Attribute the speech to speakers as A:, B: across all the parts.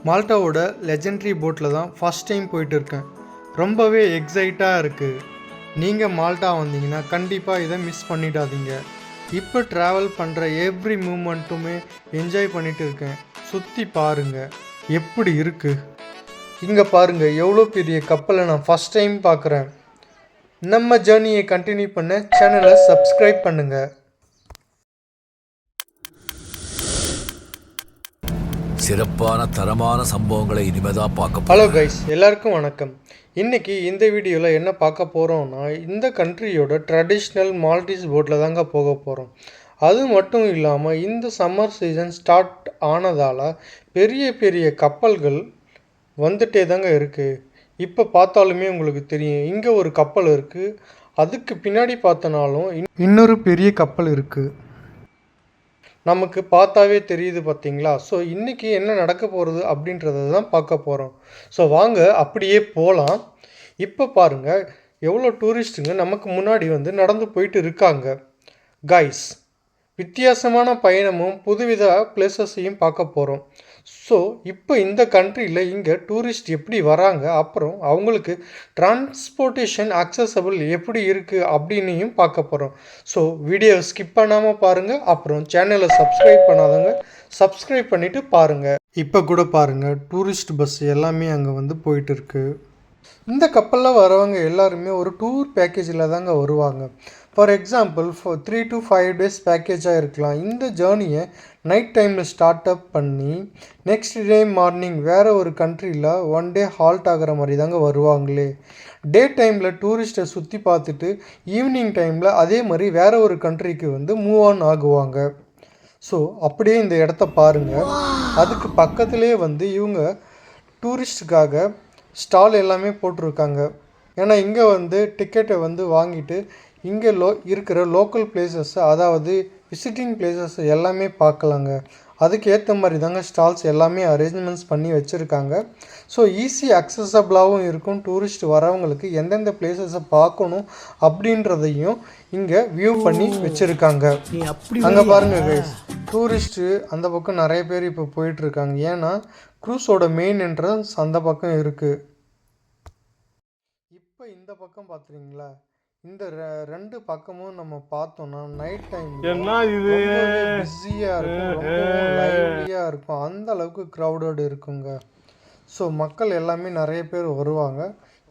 A: மால்டாவோட legendary போட்டில் தான் first time போயிட்டு இருக்கேன். ரொம்பவே எக்ஸைட்டாக இருக்குது. நீங்கள் மால்டா வந்தீங்கன்னா கண்டிப்பாக இதை மிஸ் பண்ணிடாதீங்க. இப்போ ட்ராவல் பண்ணுற எவ்ரி மூமெண்ட்டுமே என்ஜாய் பண்ணிட்டு இருக்கேன். சுற்றி பாருங்கள் எப்படி இருக்குது. இங்கே பாருங்கள் எவ்வளோ பெரிய கப்பலை நான் ஃபஸ்ட் டைம் பார்க்குறேன். நம்ம ஜேர்னியை கண்டினியூ பண்ண சேனலை சப்ஸ்கிரைப் பண்ணுங்கள்.
B: சிறப்பான தரமான சம்பவங்களை இனிமேதான் பார்க்க.
A: ஹலோ கைஸ், எல்லாருக்கும் வணக்கம். இன்றைக்கி இந்த வீடியோவில் என்ன பார்க்க போகிறோம்னா, இந்த கண்ட்ரியோட ட்ரெடிஷ்னல் மால்டீஸ் போட்டில் தாங்க போக போகிறோம். அது மட்டும் இல்லாமல் இந்த சம்மர் சீசன் ஸ்டார்ட் ஆனதால் பெரிய பெரிய கப்பல்கள் வந்துட்டே தாங்க இருக்குது. இப்போ பார்த்தாலுமே உங்களுக்கு தெரியும், இங்கே ஒரு கப்பல் இருக்குது, அதுக்கு பின்னாடி பார்த்தனாலும் இன்னொரு பெரிய கப்பல் இருக்குது. நமக்கு பார்த்தாவே தெரியுது பார்த்தீங்களா? ஸோ இன்றைக்கி என்ன நடக்க போகிறது அப்படின்றத தான் பார்க்க போகிறோம். ஸோ வாங்க அப்படியே போகலாம். இப்போ பாருங்கள் எவ்வளோ டூரிஸ்ட்டுங்க நமக்கு முன்னாடி வந்து நடந்து போயிட்டு இருக்காங்க. கைஸ், வித்தியாசமான பயணமும் புதுவித பிளேசஸையும் பார்க்க போகிறோம். ஸோ இப்போ இந்த கண்ட்ரியில் இங்கே டூரிஸ்ட் எப்படி வராங்க, அப்புறம் அவங்களுக்கு டிரான்ஸ்போர்ட்டேஷன் அக்சசபிள் எப்படி இருக்குது அப்படின்னையும் பார்க்க போகிறோம். ஸோ வீடியோ ஸ்கிப் பண்ணாமல் பாருங்கள். அப்புறம் சேனலை சப்ஸ்கிரைப் பண்ணாதவங்க சப்ஸ்கிரைப் பண்ணிவிட்டு பாருங்கள். இப்போ கூட பாருங்கள் டூரிஸ்ட் பஸ் எல்லாமே அங்கே வந்து போயிட்டு இருக்குது. இந்த கப்பலில் வரவங்க எல்லாருமே ஒரு டூர் பேக்கேஜில் தாங்க வருவாங்க. ஃபார் எக்ஸாம்பிள் 3 to 5 days பேக்கேஜாக இருக்கலாம். இந்த ஜேர்னியை நைட் டைமில் ஸ்டார்ட் அப் பண்ணி நெக்ஸ்ட் டே மார்னிங் வேறு ஒரு கண்ட்ரியில் 1 day ஹால்ட் ஆகிற மாதிரி தாங்க வருவாங்களே. டே டைமில் டூரிஸ்ட்டை சுற்றி பார்த்துட்டு ஈவினிங் டைமில் அதே மாதிரி வேறு ஒரு கண்ட்ரிக்கு வந்து மூவ் ஆன் ஆகுவாங்க. ஸோ அப்படியே இந்த இடத்த பாருங்கள். அதுக்கு பக்கத்துலேயே வந்து இவங்க டூரிஸ்ட்டுக்காக ஸ்டால் எல்லாமே போட்டிருக்காங்க. ஏன்னா இங்கே வந்து டிக்கெட்டை வந்து வாங்கிட்டு இங்கே இருக்கிற லோக்கல் பிளேசஸ், அதாவது விசிட்டிங் பிளேசஸ் எல்லாமே பார்க்கலாங்க. அதுக்கு ஏற்ற மாதிரி தாங்க ஸ்டால்ஸ் எல்லாமே அரேஞ்ச்மெண்ட்ஸ் பண்ணி வச்சுருக்காங்க. ஸோ ஈஸி அக்சசபிளாகவும் இருக்கும். டூரிஸ்ட் வரவங்களுக்கு எந்தெந்த பிளேசஸை பார்க்கணும் அப்படின்றதையும் இங்கே வியூ பண்ணி வச்சுருக்காங்க. அங்கே பாருங்கள் கைஸ், டூரிஸ்ட்டு அந்த பக்கம் நிறைய பேர் இப்போ போயிட்டுருக்காங்க. ஏன்னா க்ரூஸோட மெயின் என்ட்ரன்ஸ் அந்த பக்கம் இருக்குது. இப்போ இந்த பக்கம் பார்த்துறீங்களா, இந்த ரெண்டு பக்கமும் நம்ம பார்த்தோம்னா நைட் டைம் பிஸியாக இருக்கும், ரொம்ப லைவ்லியாக இருக்கும், அந்த அளவுக்கு க்ரௌடட் இருக்குங்க. ஸோ மக்கள் எல்லாமே நிறைய பேர் வருவாங்க.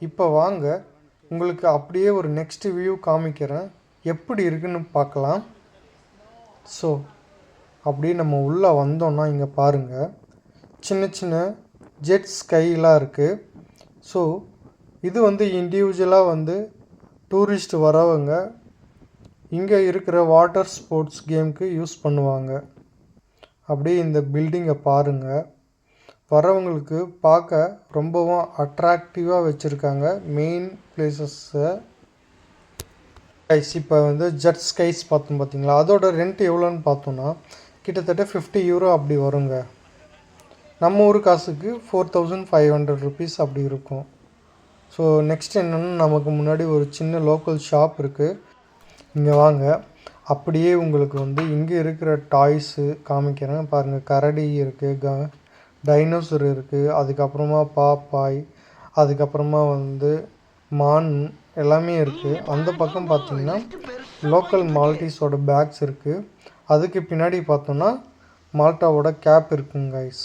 A: இப்போ வாங்க உங்களுக்கு அப்படியே ஒரு நெக்ஸ்ட் வியூ காமிக்கிறேன், எப்படி இருக்குன்னு பார்க்கலாம். ஸோ அப்படியே நம்ம உள்ளே வந்தோம்னா இங்கே பாருங்கள் சின்ன சின்ன ஜெட் ஸ்கைலாம் இருக்குது. ஸோ இது வந்து இண்டிவிஜுவலாக வந்து டூரிஸ்ட் வரவங்க இங்கே இருக்கிற வாட்டர் ஸ்போர்ட்ஸ் கேமுக்கு யூஸ் பண்ணுவாங்க. அப்படியே இந்த பில்டிங்கை பாருங்கள், வரவங்களுக்கு பார்க்க ரொம்பவும் அட்ராக்டிவாக வச்சுருக்காங்க மெயின் பிளேசஸை. இப்போ வந்து ஜெட் ஸ்கைஸ் பார்த்தோம் பார்த்தீங்களா, அதோட ரெண்ட் எவ்வளோன்னு பார்த்தோன்னா கிட்டத்தட்ட 50 euro அப்படி வருங்க. நம்ம ஊர் காசுக்கு 4500 rupees அப்படி இருக்கும். ஸோ நெக்ஸ்ட் என்னென்னா, நமக்கு முன்னாடி ஒரு சின்ன லோக்கல் ஷாப் இருக்குது. இங்கே வாங்க அப்படியே உங்களுக்கு வந்து இங்கே இருக்கிற டாய்ஸு காமிக்கிறேன் பாருங்கள். கரடி இருக்குது, டைனோசர் இருக்குது, அதுக்கப்புறமா பாப்பாய், அதுக்கப்புறமா வந்து மான் எல்லாமே இருக்குது. அந்த பக்கம் பார்த்திங்கன்னா லோக்கல் மால்டீஸோட பேக்ஸ் இருக்குது. அதுக்கு பின்னாடி பார்த்தோன்னா மால்டாவோட கேப் இருக்குங்க கைஸ்.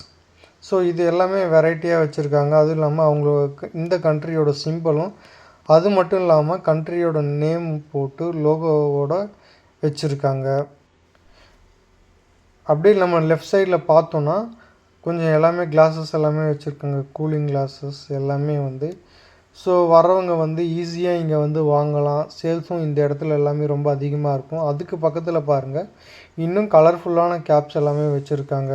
A: ஸோ இது எல்லாமே வெரைட்டியாக வச்சுருக்காங்க. அதுவும் இல்லாமல் அவங்களுக்கு இந்த கண்ட்ரியோட சிம்பிளும், அது மட்டும் இல்லாமல் கண்ட்ரியோட நேம் போட்டு லோகோவோட வச்சுருக்காங்க. அப்படியே நம்ம லெஃப்ட் சைடில் பார்த்தோன்னா கொஞ்சம் எல்லாமே கிளாஸஸ் எல்லாமே வச்சுருக்காங்க, கூலிங் கிளாஸஸ் எல்லாமே வந்து. ஸோ வரவங்க வந்து ஈஸியாக இங்கே வந்து வாங்கலாம். சேல்ஸும் இந்த இடத்துல எல்லாமே ரொம்ப அதிகமாக இருக்கும். அதுக்கு பக்கத்தில் பாருங்கள் இன்னும் கலர்ஃபுல்லான கேப்ஸ் எல்லாமே வச்சுருக்காங்க.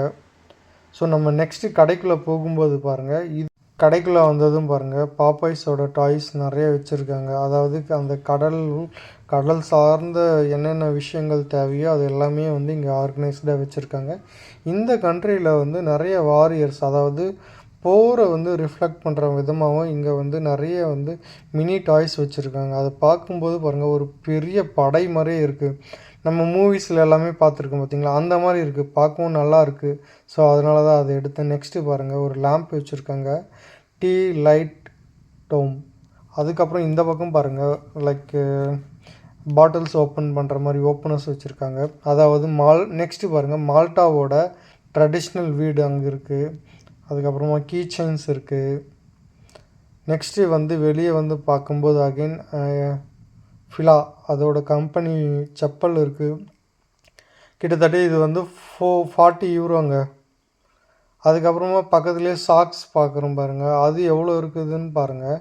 A: ஸோ நம்ம நெக்ஸ்ட்டு கடைக்குள்ளே போகும்போது பாருங்கள், இது கடைக்குள்ளே வந்ததும் பாருங்கள் பாப்பாய்ஸோட டாய்ஸ் நிறைய வச்சுருக்காங்க. அதாவது அந்த கடல் சார்ந்த என்னென்ன விஷயங்கள் தேவையோ அது எல்லாமே வந்து இங்கே ஆர்கனைஸ்டாக வச்சுருக்காங்க. இந்த கண்ட்ரியில் வந்து நிறைய வாரியர்ஸ், அதாவது போரை வந்து ரிஃப்ளெக்ட் பண்ணுற விதமாகவும் இங்கே வந்து நிறைய வந்து மினி டாய்ஸ் வச்சுருக்காங்க. அதை பார்க்கும்போது பாருங்கள் ஒரு பெரிய படை மாதிரியே இருக்குது. நம்ம மூவிஸில் எல்லாமே பார்த்துருக்கோம் பார்த்தீங்களா, அந்த மாதிரி இருக்குது, பார்க்கவும் நல்லா இருக்குது. ஸோ அதனால தான் அதை எடுத்தேன். நெக்ஸ்ட்டு பாருங்கள், ஒரு லேம்ப் வச்சுருக்காங்க, டீ லைட் டோம். அதுக்கப்புறம் இந்த பக்கம் பாருங்கள், லைக் பாட்டில்ஸ் ஓப்பன் பண்ணுற மாதிரி ஓப்பனர்ஸ் வச்சுருக்காங்க. அதாவது நெக்ஸ்ட்டு பாருங்கள், மால்ட்டாவோட ட்ரெடிஷ்னல் வீடு அங்கே இருக்குது. அதுக்கப்புறமா கீ செயின்ஸ் இருக்குது. நெக்ஸ்ட்டு வந்து வெளியே வந்து பார்க்கும்போது அகைன் ஃபிலா அதோட கம்பெனி செப்பல் இருக்குது. கிட்டத்தட்ட இது வந்து 40 யூரோங்க. அதுக்கப்புறமா பக்கத்துலேயே சாக்ஸ் பார்க்குறோம் பாருங்கள், அது எவ்வளோ இருக்குதுன்னு பாருங்கள்.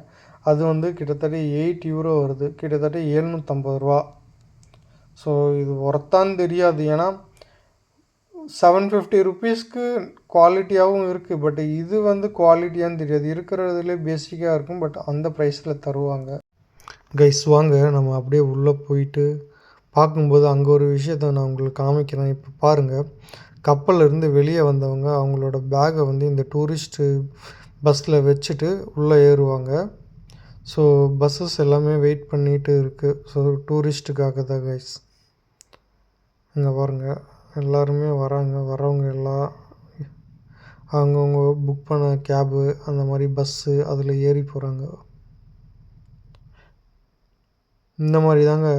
A: அது வந்து கிட்டத்தட்ட 8 யூரோ வருது, கிட்டத்தட்ட 750 ரூபா. ஸோ இது ஒர்த்தான்னு தெரியாது, ஏன்னா 750 ருபீஸ்க்கு குவாலிட்டியாகவும் இருக்குது. பட் இது வந்து குவாலிட்டியான்னு தெரியாது, இருக்கிறதுலே பேசிக்காக இருக்கும், பட் அந்த ப்ரைஸில் தருவாங்க. கைஸ் வாங்க நம்ம அப்படியே உள்ளே போயிட்டு பார்க்கும்போது அங்கே ஒரு விஷயத்த நான் உங்களுக்கு காமிக்கிறேன். இப்போ பாருங்கள், கப்பல்லேருந்து வெளியே வந்தவங்க அவங்களோட பேக்கை வந்து இந்த டூரிஸ்ட்டு பஸ்ஸில் வச்சுட்டு உள்ளே ஏறுவாங்க. ஸோ பஸ்ஸஸ் எல்லாமே வெயிட் பண்ணிகிட்டு இருக்குது. ஸோ டூரிஸ்ட்டுக்காக தான் கைஸ். இங்கே பாருங்கள், எல்லாருமே வரவங்க எல்லாம் அவங்கவுங்க புக் பண்ண கேபு அந்த மாதிரி பஸ்ஸு அதில் ஏறி போகிறாங்க. இந்த மாதிரி தாங்க.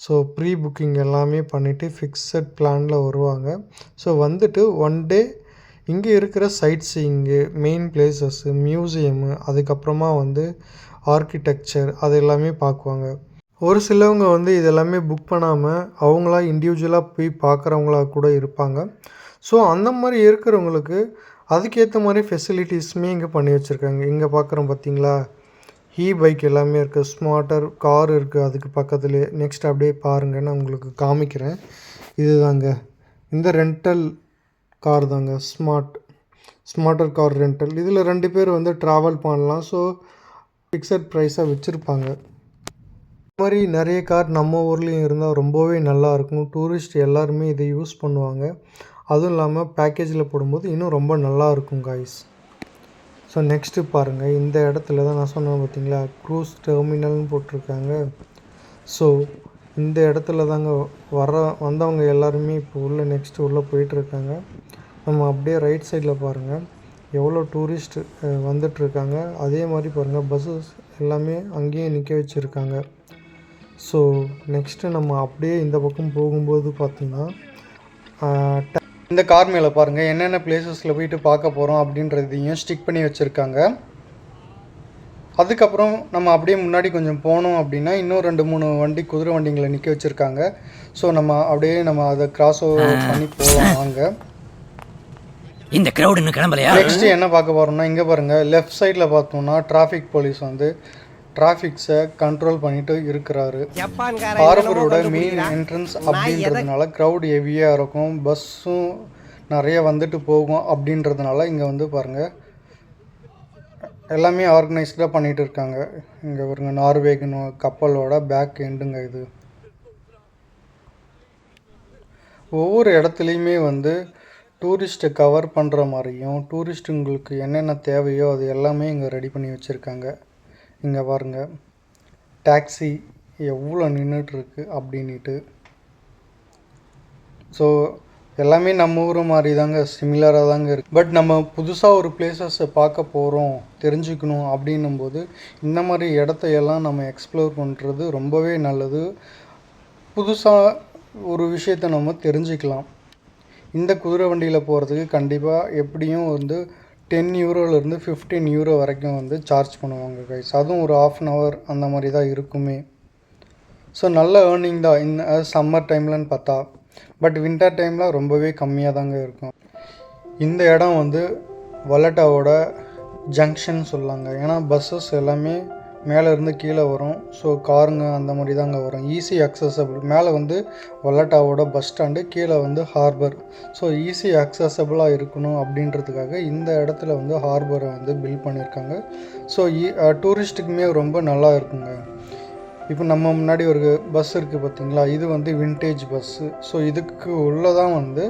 A: ஸோ ப்ரீ புக்கிங் எல்லாமே பண்ணிவிட்டு ஃபிக்ஸட் பிளானில் வருவாங்க. ஸோ வந்துட்டு ஒன் டே இங்கே இருக்கிற சைட் சீயிங்கு, மெயின் பிளேசஸ்ஸு, மியூசியமு, அதுக்கப்புறமா வந்து ஆர்கிடெக்சர் அது எல்லாமே பார்க்குவாங்க. ஒரு சிலவங்க வந்து இதெல்லாமே புக் பண்ணாமல் அவங்களா இண்டிவிஜுவலாக போய் பார்க்குறவங்களா கூட இருப்பாங்க. ஸோ அந்த மாதிரி இருக்கிறவங்களுக்கு அதுக்கேற்ற மாதிரி ஃபெசிலிட்டிஸுமே இங்கே பண்ணி வச்சுருக்காங்க. இங்கே பார்க்குறோம் பார்த்தீங்களா, பைக் எல்லாமே இருக்குது, ஸ்மார்ட்டர் கார் இருக்குது அதுக்கு பக்கத்துலேயே. நெக்ஸ்ட் அப்படியே பாருங்கள், நான் உங்களுக்கு காமிக்கிறேன். இது தாங்க இந்த ரெண்டல் கார் தாங்க, ஸ்மார்ட்டர் கார் ரெண்டல். இதில் 2 பேர் வந்து ட்ராவல் பண்ணலாம். ஸோ ஃபிக்ஸட் ப்ரைஸாக வச்சுருப்பாங்க. இந்த மாதிரி நிறைய கார் நம்ம ஊர்லேயும் இருந்தால் ரொம்பவே நல்லாயிருக்கும். டூரிஸ்ட் எல்லாருமே இதை யூஸ் பண்ணுவாங்க. அதுவும் இல்லாமல் பேக்கேஜில் போடும்போது இன்னும் ரொம்ப நல்லாயிருக்கும் காய்ஸ். ஸோ நெக்ஸ்ட்டு பாருங்கள், இந்த இடத்துல தான் நான் சொன்னேன் பார்த்தீங்களா, க்ரூஸ் டெர்மினல்னு போட்டிருக்காங்க. ஸோ இந்த இடத்துல தாங்க வந்தவங்க எல்லாருமே இப்போ நெக்ஸ்ட்டு உள்ளே போயிட்டுருக்காங்க. நம்ம அப்படியே ரைட் சைடில் பாருங்கள் எவ்வளோ டூரிஸ்ட் வந்துட்டுருக்காங்க. அதே மாதிரி பாருங்கள் பஸ்ஸஸ் எல்லாமே அங்கேயே நிற்க வச்சுருக்காங்க. ஸோ நெக்ஸ்ட்டு நம்ம அப்படியே இந்த பக்கம் போகும்போது பார்த்தோம்னா இந்த கார் மேலே பாருங்கள் என்னென்ன பிளேசஸில் போயிட்டு பார்க்க போகிறோம் அப்படின்றதையும் ஸ்டிக் பண்ணி வச்சுருக்காங்க. அதுக்கப்புறம் நம்ம அப்படியே முன்னாடி கொஞ்சம் போனோம் அப்படின்னா இன்னும் 2-3 வண்டி குதிரை வண்டிங்களை நிற்க வச்சுருக்காங்க. ஸோ நம்ம அப்படியே நம்ம அதை கிராஸ் ஓவர் பண்ணி போகலாம் வாங்க.
C: இந்த கிரவுட் இன்னும் கிளம்பலையா?
A: நெக்ஸ்ட் என்ன பார்க்க போகிறோம்னா, இங்கே பாருங்கள் லெஃப்ட் சைடில் பார்த்தோம்னா டிராஃபிக் போலீஸ் வந்து டிராஃபிக்ஸை கண்ட்ரோல் பண்ணிட்டு இருக்கிறாரு. ஹார்பரோட மெயின் என்ட்ரன்ஸ் அப்படின்றதுனால க்ரௌட் ஹெவியாக இருக்கும், பஸ்ஸும் நிறைய வந்துட்டு போகும். அப்படின்றதுனால இங்கே வந்து பாருங்கள் எல்லாமே ஆர்கனைஸ்டாக பண்ணிகிட்டு இருக்காங்க. இங்கே பாருங்க நார்வேகன் கப்பலோட பேக் எண்டுங்க இது. ஒவ்வொரு இடத்துலையுமே வந்து டூரிஸ்ட்டை கவர் பண்ணுற மாதிரியும் டூரிஸ்ட்டுங்களுக்கு என்னென்ன தேவையோ அது எல்லாமே இங்கே ரெடி பண்ணி வச்சுருக்காங்க. இங்கே பாருங்கள் டாக்ஸி எவ்வளோ நின்றுட்டுருக்கு அப்படின்ட்டு. ஸோ எல்லாமே நம்ம ஊர் மாதிரி தாங்க, சிமிலராக தாங்க இருக்குது. பட் நம்ம புதுசாக ஒரு பிளேசஸை பார்க்க போகிறோம், தெரிஞ்சுக்கணும் அப்படின்னும்போது இந்த மாதிரி இடத்தையெல்லாம் நம்ம எக்ஸ்ப்ளோர் பண்ணுறது ரொம்பவே நல்லது. புதுசாக ஒரு விஷயத்தை நம்ம தெரிஞ்சுக்கலாம். இந்த குதிரை வண்டியில் போகிறதுக்கு கண்டிப்பாக எப்படியும் வந்து 10 யூரோலேருந்து 15 யூரோ வரைக்கும் வந்து சார்ஜ் பண்ணுவாங்க கைஸ். அதுவும் ஒரு 1/2 hour அந்த மாதிரி தான் இருக்குமே. ஸோ நல்ல ஏர்னிங் தான் இந்த சம்மர் டைம்லன்னு பார்த்தா. பட் வின்டர் டைமில் ரொம்பவே கம்மியாக தாங்க இருக்கும். இந்த இடம் வந்து வலட்டாவோட ஜங்ஷன் சொல்லாங்க. ஏன்னா பஸ்ஸஸ் எல்லாமே மேலேருந்து கீழே வரும். ஸோ காருங்க அந்த மாதிரி தாங்க வரும். Easy accessible. மேலே வந்து வல்லட்டாவோட பஸ் ஸ்டாண்டு, கீழே வந்து ஹார்பர். ஸோ ஈஸி அக்சசபிளாக இருக்கணும் அப்படின்றதுக்காக இந்த இடத்துல வந்து ஹார்பரை வந்து பில்ட் பண்ணியிருக்காங்க. ஸோ டூரிஸ்ட்டுக்குமே ரொம்ப நல்லா இருக்குங்க. இப்போ நம்ம முன்னாடி ஒரு பஸ் இருக்குது பார்த்தீங்களா, இது வந்து வின்டேஜ் பஸ்ஸு. ஸோ இதுக்கு உள்ளே தான் வந்து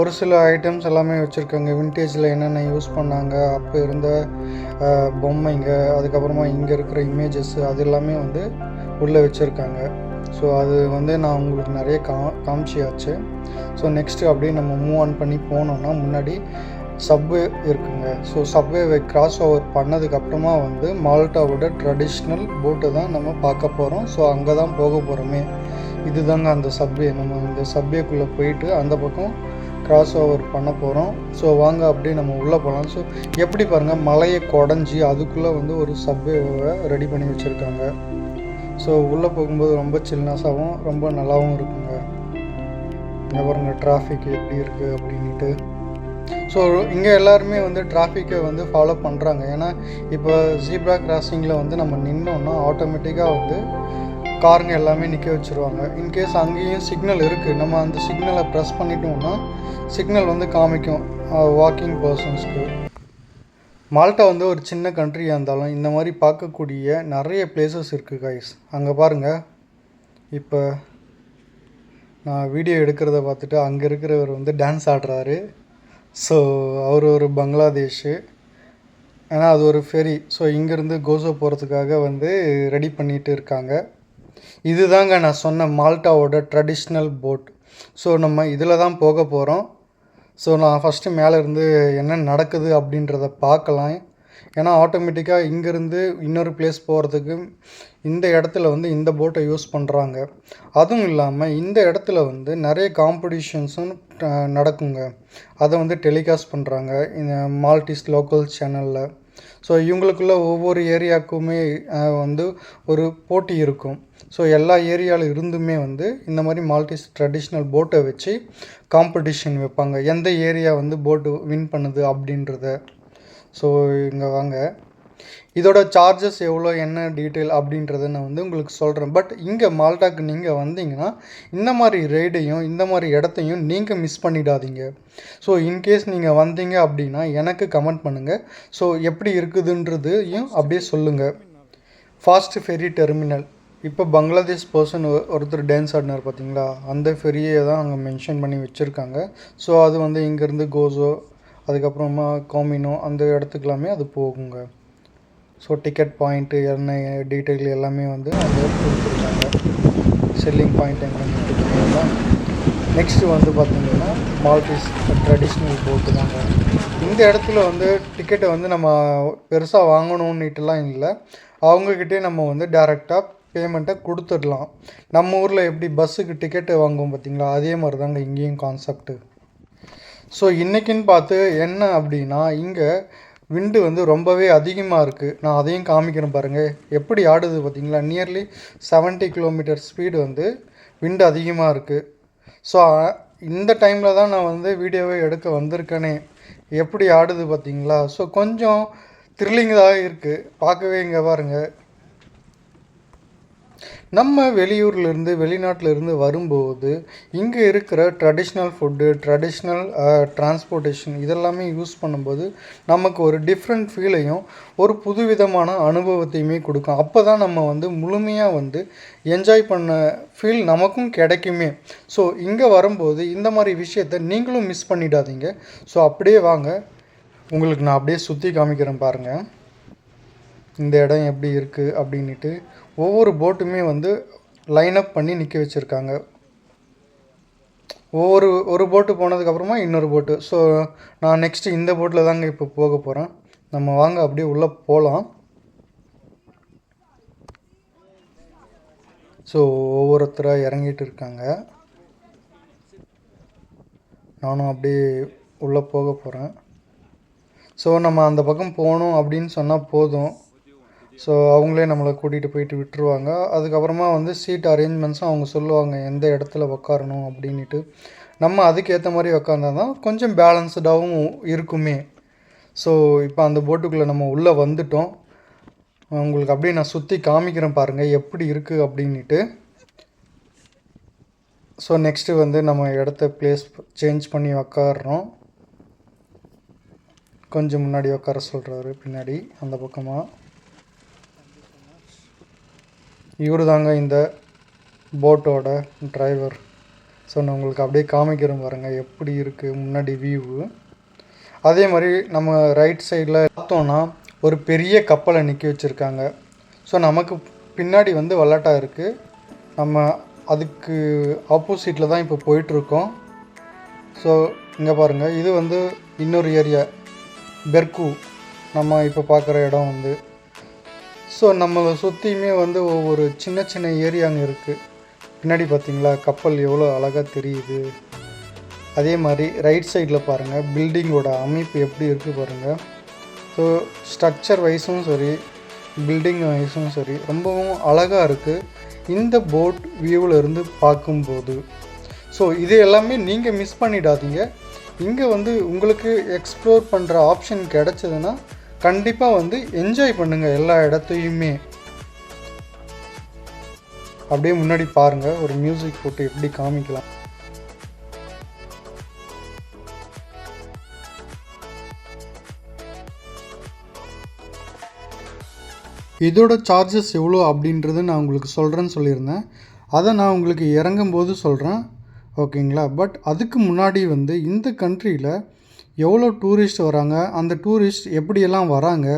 A: ஒரு சில ஐட்டம்ஸ் எல்லாமே வச்சுருக்காங்க. வின்டேஜில் என்னென்ன யூஸ் பண்ணாங்க, அப்போ இருந்த பொம்மைங்க, அதுக்கப்புறமா இங்கே இருக்கிற இமேஜஸ்ஸு அது எல்லாமே வந்து உள்ளே வச்சுருக்காங்க. ஸோ அது வந்து நான் உங்களுக்கு நிறைய காமிச்சியாச்சு. ஸோ நெக்ஸ்ட்டு அப்படியே நம்ம மூவ் ஆன் பண்ணி போனோம்னா முன்னாடி சப்வே இருக்குங்க. ஸோ சப்வேவை கிராஸ் ஓவர் பண்ணதுக்கப்புறமா வந்து மால்ட்டாவோட ட்ரெடிஷ்னல் போட்டை தான் நம்ம பார்க்க போகிறோம். ஸோ அங்கே தான் போக போகிறோமே. இது தாங்க அந்த சப்வே. நம்ம இந்த சப்வேக்குள்ளே போயிட்டு அந்த பக்கம் கிராஸ் ஓவர் பண்ண போகிறோம். ஸோ வாங்க அப்படியே நம்ம உள்ளே போகலாம். ஸோ எப்படி பாருங்கள், மலையை குடஞ்சி அதுக்குள்ளே வந்து ஒரு சப்வேவை ரெடி பண்ணி வச்சுருக்காங்க. ஸோ உள்ளே போகும்போது ரொம்ப சில்னஸாகவும் ரொம்ப நல்லாவும் இருக்குங்க. இங்கே பாருங்கள் டிராஃபிக் எப்படி இருக்குது அப்படின்ட்டு. ஸோ இங்கே எல்லாருமே வந்து டிராஃபிக்கை வந்து ஃபாலோ பண்ணுறாங்க. ஏன்னா இப்போ ஜீப்ரா கிராசிங்கில் வந்து நம்ம நின்னோன்னா ஆட்டோமேட்டிக்காக வந்து காருங்க எல்லாமே நிற்க வச்சுருவாங்க. இன்கேஸ் அங்கேயும் சிக்னல் இருக்குது, நம்ம அந்த சிக்னலை ப்ரெஸ் பண்ணிட்டோம்னா சிக்னல் வந்து காமிக்கும் வாக்கிங் பர்சன்ஸ்க்கு. மால்ட்டா வந்து ஒரு சின்ன கண்ட்ரியாக இருந்தாலும் இந்த மாதிரி பார்க்கக்கூடிய நிறைய பிளேசஸ் இருக்குது கைஸ். அங்கே பாருங்கள், இப்போ நான் வீடியோ எடுக்கிறத பார்த்துட்டு அங்கே இருக்கிறவர் வந்து டான்ஸ் ஆடுறாரு. ஸோ அவர் ஒரு பங்களாதேஷு. ஏன்னா அது ஒரு ஃபெரி. ஸோ இங்கேருந்து கோசோ போகிறதுக்காக வந்து ரெடி பண்ணிகிட்டு இருக்காங்க. இது தாங்க நான் சொன்ன மால்ட்டாவோட ட்ரெடிஷ்னல் போட். ஸோ நம்ம இதில் தான் போக போகிறோம். ஸோ நான் ஃபஸ்ட்டு மேலே இருந்து என்ன நடக்குது அப்படின்றத பார்க்கலாம். ஏன்னா ஆட்டோமேட்டிக்காக இங்கேருந்து இன்னொரு பிளேஸ் போகிறதுக்கு இந்த இடத்துல வந்து இந்த போட்டை யூஸ் பண்ணுறாங்க. அதுவும் இல்லாமல் இந்த இடத்துல வந்து நிறைய காம்படிஷன்ஸும் நடக்குங்க. அதை வந்து டெலிகாஸ்ட் பண்ணுறாங்க இந்த மால்டிஸ் லோக்கல் சேனலில். ஸோ இவங்களுக்குள்ள ஒவ்வொரு ஏரியாவுக்குமே வந்து ஒரு போட்டி இருக்கும். ஸோ எல்லா ஏரியாவில் இருந்துமே வந்து இந்த மாதிரி மால்டிஸ் ட்ரெடிஷ்னல் போட்டை வச்சு காம்படிஷன் வைப்பாங்க, எந்த ஏரியா வந்து போட்டு வின் பண்ணுது அப்படின்றத. ஸோ இங்கே வாங்க, இதோட சார்ஜஸ் எவ்வளோ என்ன டீட்டெயில் அப்படின்றத நான் வந்து உங்களுக்கு சொல்கிறேன். பட் இங்கே மால்ட்டாக்கு நீங்கள் வந்தீங்கன்னா இந்த மாதிரி ரைடையும் இந்த மாதிரி இடத்தையும் நீங்கள் மிஸ் பண்ணிடாதீங்க. ஸோ இன்கேஸ் நீங்கள் வந்தீங்க அப்படின்னா எனக்கு கமெண்ட் பண்ணுங்கள். ஸோ எப்படி இருக்குதுன்றதையும் அப்படியே சொல்லுங்கள். ஃபாஸ்ட் ஃபெரி டெர்மினல், இப்போ பங்களாதேஷ் பர்சன் ஒருத்தர் டான்ஸ் ஆடினார் பார்த்தீங்களா, அந்த ஃபெரியை தான் அங்கே மென்ஷன் பண்ணி வச்சுருக்காங்க. ஸோ அது வந்து இங்கேருந்து கோசோ அதுக்கப்புறமா கோமினோ அந்த இடத்துக்குலாமே அது போகுங்க. ஸோ டிக்கெட் பாயிண்ட்டு என்ன டீட்டெயில் எல்லாமே வந்து அங்கே கொடுத்துருக்காங்க. செல்லிங் பாயிண்ட் எங்கே கொடுத்துருக்காங்க. நெக்ஸ்ட்டு வந்து பார்த்திங்கன்னா மால்டிஸ் ட்ரெடிஷ்னல் போட்டு தாங்க. இந்த இடத்துல வந்து டிக்கெட்டை வந்து நம்ம பெருசாக வாங்கணுன்னுட்டுலாம் இல்லை, அவங்கக்கிட்டே நம்ம வந்து டேரெக்டாக பேமெண்ட்டை கொடுத்துடலாம். நம்ம ஊரில் எப்படி பஸ்ஸுக்கு டிக்கெட்டு வாங்குவோம் பார்த்திங்களா, அதே மாதிரி தாங்க இங்கேயும் கான்செப்ட்டு. ஸோ இன்றைக்கின்னு பார்த்து என்ன அப்படின்னா, இங்கே விண்டு வந்து ரொம்பவே அதிகமாக இருக்குது. நான் அதையும் காமிக்கிறேன் பாருங்கள், எப்படி ஆடுது பார்த்திங்களா. நியர்லி 70 கிலோமீட்டர் ஸ்பீடு வந்து விண்டு அதிகமாக இருக்குது. ஸோ இந்த டைமில் தான் நான் வந்து வீடியோவை எடுக்க வந்திருக்கேனே. எப்படி ஆடுது பார்த்திங்களா. ஸோ கொஞ்சம் த்ரில்லிங்காக இருக்குது பார்க்கவே. இங்கே பாருங்கள், நம்ம வெளியூர்லேருந்து வெளிநாட்டிலேருந்து வரும்போது இங்கே இருக்கிற ட்ரெடிஷ்னல் ஃபுட்டு, ட்ரெடிஷ்னல் டிரான்ஸ்போர்ட்டேஷன் இதெல்லாமே யூஸ் பண்ணும்போது நமக்கு ஒரு டிஃப்ரெண்ட் ஃபீலையும் ஒரு புதுவிதமான அனுபவத்தையுமே கொடுக்கும். அப்போ தான் நம்ம வந்து முழுமையாக வந்து என்ஜாய் பண்ண ஃபீல் நமக்கும் கிடைக்குமே. ஸோ இங்கே வரும்போது இந்த மாதிரி விஷயத்தை நீங்களும் மிஸ் பண்ணிடாதீங்க. ஸோ அப்படியே வாங்க, உங்களுக்கு நான் அப்படியே சுற்றி காமிக்கிறேன் பாருங்கள் இந்த இடம் எப்படி இருக்குது அப்படின்ட்டு. ஒவ்வொரு போட்டுமே வந்து லைனப் பண்ணி நிற்க வச்சுருக்காங்க. ஒரு போட்டு போனதுக்கப்புறமா இன்னொரு போட்டு. ஸோ நான் நெக்ஸ்ட்டு இந்த போட்டில் தாங்க இப்போ போக போகிறேன். நம்ம வாங்க அப்படியே உள்ளே போகலாம். ஸோ ஒவ்வொருத்தராக இறங்கிட்டு இருக்காங்க. நானும் அப்படியே உள்ளே போக போகிறேன். ஸோ நம்ம அந்த பக்கம் போகணும் அப்படின்னு சொன்னால் போதும். ஸோ அவங்களே நம்மளை கூட்டிகிட்டு போயிட்டு விட்டுருவாங்க. அதுக்கப்புறமா வந்து சீட் அரேஞ்ச்மெண்ட்ஸும் அவங்க சொல்லுவாங்க எந்த இடத்துல உக்காரணும் அப்படின்ட்டு. நம்ம அதுக்கேற்ற மாதிரி உக்காந்தா தான் கொஞ்சம் பேலன்ஸ்டாகவும் இருக்குமே. ஸோ இப்போ அந்த போட்டுக்குள்ளே நம்ம உள்ளே வந்துட்டோம். உங்களுக்கு அப்படியே நான் சுற்றி காமிக்கிறேன் பாருங்கள் எப்படி இருக்குது அப்படின்ட்டு. ஸோ நெக்ஸ்ட்டு வந்து நம்ம இடத்த பிளேஸ் சேஞ்ச் பண்ணி உக்காடுறோம். கொஞ்சம் முன்னாடி உட்கார சொல்கிறாரு, பின்னாடி அந்த பக்கமாக. இவர் தாங்க இந்த போட்டோட டிரைவர். ஸோ நான் உங்களுக்கு அப்படியே காமிக்கிறேன் பாருங்கள் எப்படி இருக்குது முன்னாடி வியூவு. அதே மாதிரி நம்ம ரைட் சைடில் பார்த்தோன்னா ஒரு பெரிய கப்பலை நிற்க வச்சுருக்காங்க. ஸோ நமக்கு பின்னாடி வந்து வல்லாட்டா இருக்குது. நம்ம அதுக்கு ஆப்போசிட்டில் தான் இப்போ போயிட்டுருக்கோம். ஸோ இங்கே பாருங்கள், இது வந்து இன்னொரு ஏரியா பெர்கு நம்ம இப்போ பார்க்குற இடம் வந்து. ஸோ நம்மளை சுற்றியுமே வந்து ஒவ்வொரு சின்ன சின்ன ஏரியாங்க இருக்குது. பின்னாடி பார்த்தீங்களா கப்பல் எவ்வளோ அழகாக தெரியுது. அதே மாதிரி ரைட் சைடில் பாருங்கள் பில்டிங்கோட அமைப்பு எப்படி இருக்குது பாருங்கள். ஸோ ஸ்ட்ரக்சர் வைஸும் சரி பில்டிங் வைஸும் சரி ரொம்பவும் அழகாக இருக்குது இந்த போட் வியூவில் இருந்து பார்க்கும்போது. ஸோ இது எல்லாமே நீங்கள் மிஸ் பண்ணிடாதீங்க. இங்கே வந்து உங்களுக்கு எக்ஸ்ப்ளோர் பண்ணுற ஆப்ஷன் கிடச்சதுன்னா கண்டிப்பாக வந்து என்ஜாய் பண்ணுங்கள் எல்லா இடத்தையுமே. அப்படியே முன்னாடி பாருங்கள், ஒரு மியூசிக் போட்டு எப்படி காமிக்கலாம். இதோட சார்ஜஸ் எவ்வளோ அப்படின்றது நான் உங்களுக்கு சொல்கிறேன்னு சொல்லியிருந்தேன். அதை நான் உங்களுக்கு இறங்கும்போது சொல்கிறேன், ஓகேங்களா? பட் அதுக்கு முன்னாடி வந்து இந்த கண்ட்ரியில் எவ்வளோ டூரிஸ்ட் வராங்க, அந்த டூரிஸ்ட் எப்படியெல்லாம் வராங்க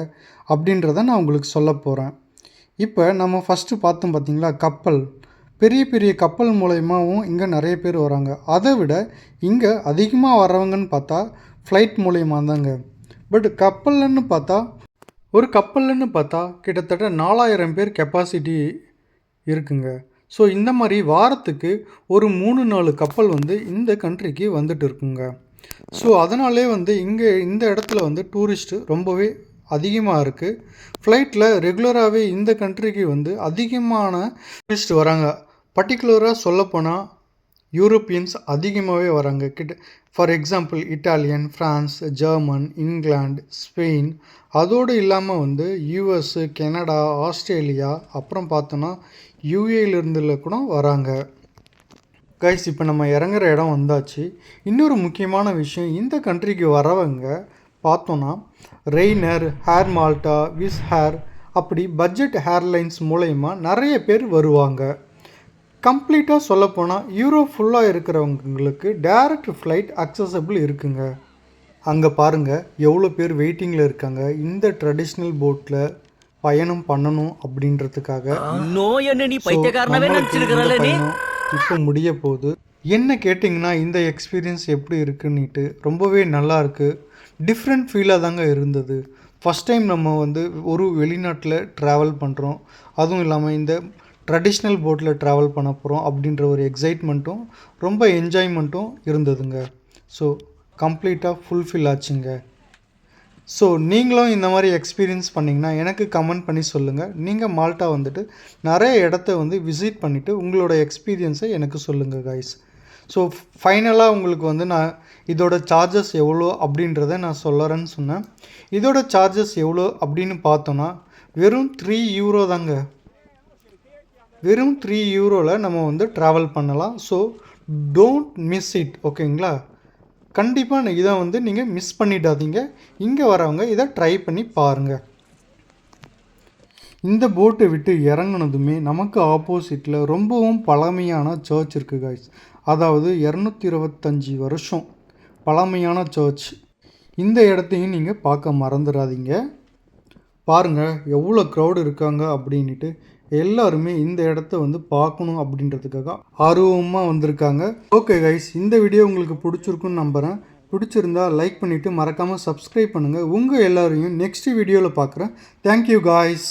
A: அப்படின்றத நான் உங்களுக்கு சொல்ல போகிறேன். இப்போ நம்ம ஃபஸ்ட்டு பார்த்தோம் பார்த்தீங்களா கப்பல், பெரிய பெரிய கப்பல் மூலயமாவும் இங்கே நிறைய பேர் வராங்க. அதை விட இங்கே அதிகமாக வர்றவங்கன்னு பார்த்தா ஃப்ளைட் மூலயமா தாங்க. பட் கப்பல்னு பார்த்தா கிட்டத்தட்ட 4000 பேர் கெப்பாசிட்டி இருக்குங்க. ஸோ இந்த மாதிரி வாரத்துக்கு ஒரு 3-4 கப்பல் வந்து இந்த கண்ட்ரிக்கு வந்துட்டு இருக்குங்க. ஸோ அதனாலே வந்து இங்கே இந்த இடத்துல வந்து டூரிஸ்ட்டு ரொம்பவே அதிகமாக இருக்குது. ஃப்ளைட்டில் ரெகுலராகவே இந்த கண்ட்ரிக்கு வந்து அதிகமான டூரிஸ்ட் வராங்க. பர்டிகுலராக சொல்லப்போனால் யூரோப்பியன்ஸ் அதிகமாகவே வராங்க. For example Italian, France, German, England, Spain, அதோடு இல்லாமல் வந்து யூஎஸ்ஸு, கனடா, ஆஸ்திரேலியா, அப்புறம் பார்த்தோன்னா யூஏலேருந்துல கூட வராங்க. கைஸ் இப்போ நம்ம இறங்குற இடம் வந்தாச்சு. இன்னொரு முக்கியமான விஷயம், இந்த கண்ட்ரிக்கு வரவங்க பார்த்தோன்னா ரெய்னர், ஹேர் மால்ட்டா, விஸ் ஹேர் அப்படி பட்ஜெட் ஏர்லைன்ஸ் மூலயமா நிறைய பேர் வருவாங்க. கம்ப்ளீட்டாக சொல்லப்போனால் யூரோப் ஃபுல்லாக இருக்கிறவங்களுக்கு டைரக்ட் ஃப்ளைட் அக்சசபிள் இருக்குங்க. அங்கே பாருங்கள் எவ்வளோ பேர் வெயிட்டிங்கில் இருக்காங்க இந்த ட்ரெடிஷ்னல் போட்டில் பயணம் பண்ணணும் அப்படின்றதுக்காக. இப்போ முடிய போகுது. என்ன கேட்டிங்கன்னா இந்த எக்ஸ்பீரியன்ஸ் எப்படி இருக்குன்னுட்டு ரொம்பவே நல்லா இருக்குது. டிஃப்ரெண்ட் ஃபீலாக தாங்க இருந்தது. ஃபஸ்ட் டைம் நம்ம வந்து ஒரு வெளிநாட்டில் ட்ராவல் பண்ணுறோம், அதுவும் இல்லாமல் இந்த ட்ரெடிஷ்னல் போட்டில் ட்ராவல் பண்ண போகிறோம் அப்படின்ற ஒரு எக்ஸைட்மெண்ட்டும் ரொம்ப என்ஜாய்மெண்ட்டும் இருந்ததுங்க. ஸோ கம்ப்ளீட்டாக ஃபுல்ஃபில் ஆச்சுங்க. ஸோ நீங்களும் இந்த மாதிரி எக்ஸ்பீரியன்ஸ் பண்ணிங்கன்னா எனக்கு கமெண்ட் பண்ணி சொல்லுங்கள். நீங்கள் மால்ட்டா வந்துட்டு நிறைய இடத்த வந்து விசிட் பண்ணிவிட்டு உங்களோட எக்ஸ்பீரியன்ஸை எனக்கு சொல்லுங்கள் கைஸ். ஸோ ஃபைனலாக உங்களுக்கு வந்து நான் இதோட சார்ஜஸ் எவ்வளோ அப்படின்றத நான் சொல்லறேன்னு சொன்னேன். இதோட சார்ஜஸ் எவ்வளோ அப்படின்னு பார்த்தோன்னா வெறும் 3 யூரோ தாங்க. வெறும் 3 யூரோவில் நம்ம வந்து ட்ராவல் பண்ணலாம். ஸோ டோன்ட் மிஸ் இட், ஓகேங்களா? கண்டிப்பாக இதை வந்து நீங்கள் மிஸ் பண்ணிடாதீங்க. இங்கே வரவங்க இதை ட்ரை பண்ணி பாருங்கள். இந்த போட்டை விட்டு இறங்குனதுமே நமக்கு ஆப்போசிட்டில் ரொம்பவும் பழமையான சர்ச் இருக்குது கைஸ். அதாவது 225 வருஷம் பழமையான சர்ச். இந்த இடத்தையும் நீங்கள் பார்க்க மறந்துடாதீங்க. பாருங்கள் எவ்வளோ க்ரௌடு இருக்காங்க அப்படின்ட்டு. எல்லாருமே இந்த இடத்த வந்து பார்க்கணும் அப்படின்றதுக்காக ஆர்வமாக வந்திருக்காங்க. ஓகே கைஸ், இந்த வீடியோ உங்களுக்கு பிடிச்சிருக்குன்னு நம்புகிறேன். பிடிச்சிருந்தா லைக் பண்ணிவிட்டு மறக்காமல் சப்ஸ்கிரைப் பண்ணுங்கள். உங்கள் எல்லாரையும் நெக்ஸ்ட் வீடியோவில் பார்க்குறேன். Thank you guys.